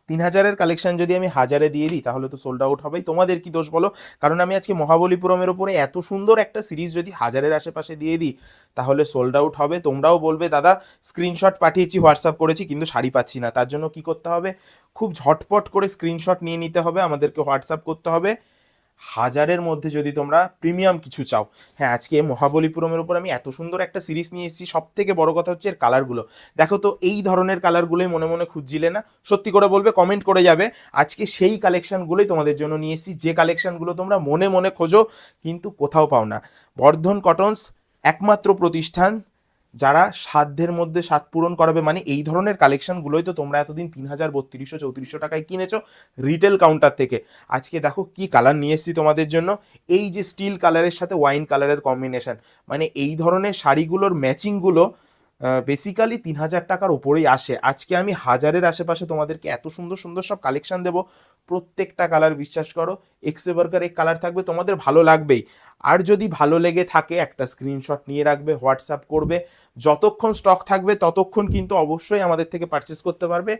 3000-এর collection যদি আমি 1000-এ দিয়ে দিই তাহলে তো সোল্ড আউট হবেই। তোমাদের কি দোষ বলো? কারণ আমি আজকে মহাবলীপুরমের ওপরে এত সুন্দর একটা সিরিজ যদি 1000-এর আশেপাশে দিয়ে দিই তাহলে সোল্ড আউট হবে। তোমরাও বলবে দাদা স্ক্রিনশট পাঠিয়েছি, হোয়াটসঅ্যাপ করেছি, কিন্তু শাড়ি পাচ্ছি না। তার জন্য কি করতে হবে? খুব ঝটপট করে স্ক্রিনশট নিয়ে নিতে হবে, আমাদেরকে হোয়াটসঅ্যাপ করতে হবে। 1000-এর মধ্যে যদি তোমরা প্রিমিয়াম কিছু চাও। হ্যাঁ, আজকে মহাবলীপুরমের উপর আমি এত সুন্দর একটা সিরিজ নিয়ে এসেছি। সব থেকে বড় কথা হচ্ছে এর কালারগুলো দেখো তো। এই ধরনের কালারগুলোই মনে মনে খুঁজছিলে না? সত্যি করে বলবে, কমেন্ট করে যাবে। আজকে সেই কালেকশনগুলোই তোমাদের জন্য নিয়ে এসেছি, যে কালেকশনগুলো তোমরা মনে মনে খোঁজো কিন্তু কোথাও পাও না। বর্ধন কটনস একমাত্র প্রতিষ্ঠান যারা সাধ্যের মধ্যে স্বাদ পূরণ করাবে। মানে এই ধরনের কালেকশনগুলোই তো তোমরা এতদিন 3000, 3200, 3400 টাকায় কিনেছো রিটেল কাউন্টার থেকে। আজকে দেখো কি কালার নিয়ে এসেছি তোমাদের জন্য। এই যে স্টিল কালারের সাথে ওয়াইন কালারের কম্বিনেশন, মানে এই ধরনের শাড়িগুলোর ম্যাচিংগুলো বেসিক্যালি 3000 টাকার উপরেই আসে। আজকে আমি 1000-এর আশেপাশে তোমাদেরকে এত সুন্দর সুন্দর সব কালেকশন দেবো। প্রত্যেকটা কালার বিশ্বাস করো এক্সে বার্গার এক কালার থাকবে, তোমাদের ভালো লাগবেই। আর যদি ভালো লেগে থাকে একটা স্ক্রিনশট নিয়ে রাখবে, হোয়াটসঅ্যাপ করবে। যতক্ষণ স্টক থাকবে ততক্ষণ কিন্তু অবশ্যই আমাদের থেকে পারচেস করতে পারবে।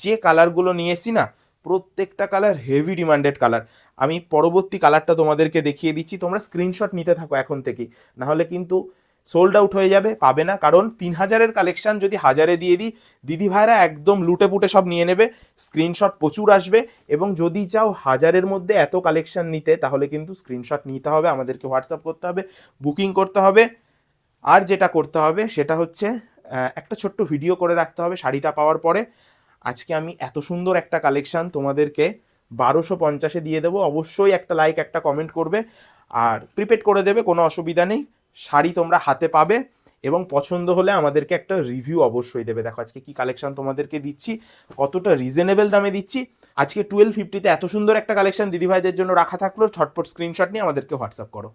যে কালারগুলো নিয়ে এসি না, প্রত্যেকটা কালার হেভি ডিমান্ডেড কালার। আমি পরবর্তী কালারটা তোমাদেরকে দেখিয়ে দিচ্ছি, তোমরা স্ক্রিনশট নিতে থাকো এখন থেকেই, নাহলে কিন্তু সোল্ড আউট হয়ে যাবে, পাবে না। কারণ 3000-এর কালেকশন যদি 1000-এ দিয়ে দিই, দিদি ভাইরা একদম লুটে পুটে সব নিয়ে নেবে। স্ক্রিনশট প্রচুর আসবে। এবং যদি চাও 1000-এর মধ্যে এত কালেকশন নিতে, তাহলে কিন্তু স্ক্রিনশট নিতে হবে, আমাদেরকে হোয়াটসঅ্যাপ করতে হবে, বুকিং করতে হবে। আর যেটা করতে হবে সেটা হচ্ছে একটা ছোট্ট ভিডিও করে রাখতে হবে শাড়িটা পাওয়ার পরে। আজকে আমি এত সুন্দর একটা কালেকশন তোমাদেরকে 1250-এ দিয়ে দেবো। অবশ্যই একটা লাইক, একটা কমেন্ট করবে, আর প্রিপেড করে দেবে, কোনো অসুবিধা নেই। শাড়ি তোমরা হাতে পাবে এবং পছন্দ হলে আমাদেরকে একটা রিভিউ অবশ্যই দেবে। দেখো আজকে কি কালেকশন তোমাদেরকে দিচ্ছি, কতটা রিজনেবল দামে দিচ্ছি। আজকে 1250-তে এত সুন্দর একটা কালেকশন দিদিভাইদের জন্য রাখা থাকলো। ঝটপট স্ক্রিনশট নিয়ে আমাদেরকে হোয়াটসঅ্যাপ করো।